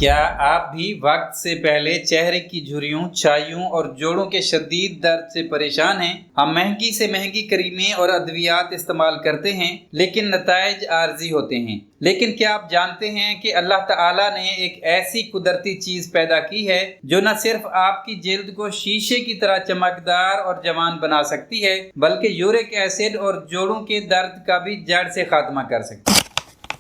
کیا آپ بھی وقت سے پہلے چہرے کی جھریوں، چھائیوں اور جوڑوں کے شدید درد سے پریشان ہیں؟ ہم مہنگی سے مہنگی کریمیں اور ادویات استعمال کرتے ہیں لیکن نتائج عارضی ہوتے ہیں۔ لیکن کیا آپ جانتے ہیں کہ اللہ تعالیٰ نے ایک ایسی قدرتی چیز پیدا کی ہے جو نہ صرف آپ کی جلد کو شیشے کی طرح چمکدار اور جوان بنا سکتی ہے بلکہ یورک ایسڈ اور جوڑوں کے درد کا بھی جڑ سے خاتمہ کر سکتی ہے؟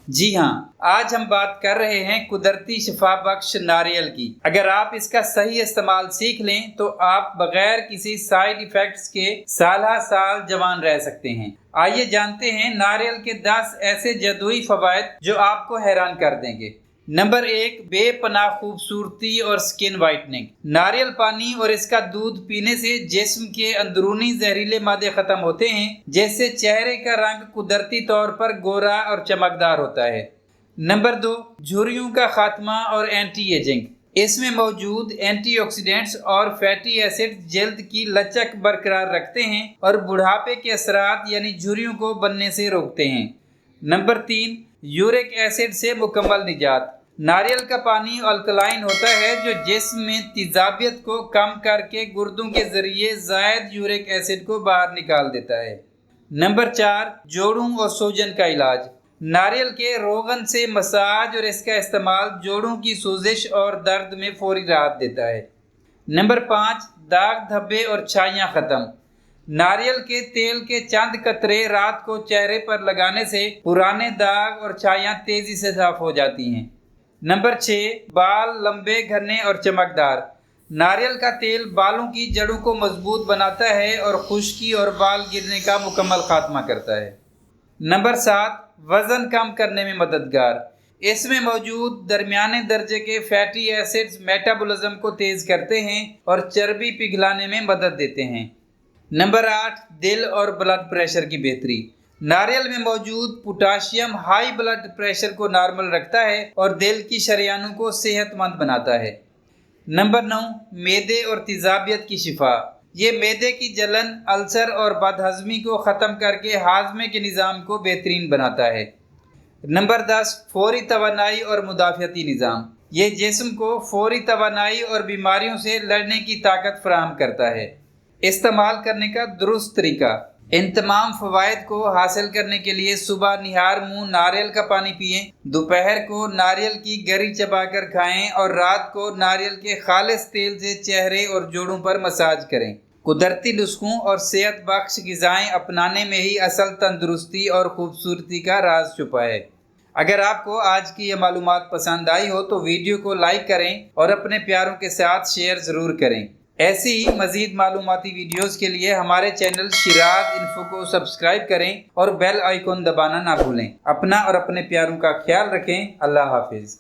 جی ہاں، آج ہم بات کر رہے ہیں قدرتی شفا بخش ناریل کی۔ اگر آپ اس کا صحیح استعمال سیکھ لیں تو آپ بغیر کسی سائیڈ ایفیکٹس کے سالہ سال جوان رہ سکتے ہیں۔ آئیے جانتے ہیں ناریل کے 10 ایسے جادوئی فوائد جو آپ کو حیران کر دیں گے۔ نمبر 1، بے پناہ خوبصورتی اور سکن وائٹننگ۔ ناریل پانی اور اس کا دودھ پینے سے جسم کے اندرونی زہریلے مادے ختم ہوتے ہیں جس سے چہرے کا رنگ قدرتی طور پر گورا اور چمکدار ہوتا ہے۔ نمبر 2، جھریوں کا خاتمہ اور اینٹی ایجنگ۔ اس میں موجود اینٹی آکسیڈنٹس اور فیٹی ایسڈ جلد کی لچک برقرار رکھتے ہیں اور بڑھاپے کے اثرات یعنی جھریوں کو بننے سے روکتے ہیں۔ نمبر 3، یورک ایسڈ سے مکمل نجات۔ ناریل کا پانی الکلائن ہوتا ہے جو جسم میں تیزابیت کو کم کر کے گردوں کے ذریعے زائد یورک ایسڈ کو باہر نکال دیتا ہے۔ نمبر 4، جوڑوں اور سوجن کا علاج۔ ناریل کے روغن سے مساج اور اس کا استعمال جوڑوں کی سوزش اور درد میں فوری راحت دیتا ہے۔ نمبر 5، داغ دھبے اور چھائیاں ختم۔ ناریل کے تیل کے چند قطرے رات کو چہرے پر لگانے سے پرانے داغ اور چھائیاں تیزی سے صاف ہو جاتی ہیں۔ نمبر 6، بال لمبے گھنے اور چمکدار۔ ناریل کا تیل بالوں کی جڑوں کو مضبوط بناتا ہے اور خشکی اور بال گرنے کا مکمل خاتمہ کرتا ہے۔ نمبر 7، وزن کم کرنے میں مددگار۔ اس میں موجود درمیانے درجے کے فیٹی ایسڈز میٹابولزم کو تیز کرتے ہیں اور چربی پگھلانے میں مدد دیتے ہیں۔ نمبر 8، دل اور بلڈ پریشر کی بہتری۔ ناریل میں موجود پوٹاشیم ہائی بلڈ پریشر کو نارمل رکھتا ہے اور دل کی شریانوں کو صحت مند بناتا ہے۔ نمبر 9، معدے اور تیزابیت کی شفا۔ یہ معدے کی جلن، السر اور بد ہضمی کو ختم کر کے ہاضمے کے نظام کو بہترین بناتا ہے۔ نمبر 10، فوری توانائی اور مدافعتی نظام۔ یہ جسم کو فوری توانائی اور بیماریوں سے لڑنے کی طاقت فراہم کرتا ہے۔ استعمال کرنے کا درست طریقہ۔ ان تمام فوائد کو حاصل کرنے کے لیے صبح نہار منہ ناریل کا پانی پئیں، دوپہر کو ناریل کی گری چبا کر کھائیں اور رات کو ناریل کے خالص تیل سے چہرے اور جوڑوں پر مساج کریں۔ قدرتی نسخوں اور صحت بخش غذائیں اپنانے میں ہی اصل تندرستی اور خوبصورتی کا راز چھپا ہے۔ اگر آپ کو آج کی یہ معلومات پسند آئی ہو تو ویڈیو کو لائک کریں اور اپنے پیاروں کے ساتھ شیئر ضرور کریں۔ ایسی ہی مزید معلوماتی ویڈیوز کے لیے ہمارے چینل شراغ انفو کو سبسکرائب کریں اور بیل آئیکن دبانا نہ بھولیں۔ اپنا اور اپنے پیاروں کا خیال رکھیں۔ اللہ حافظ۔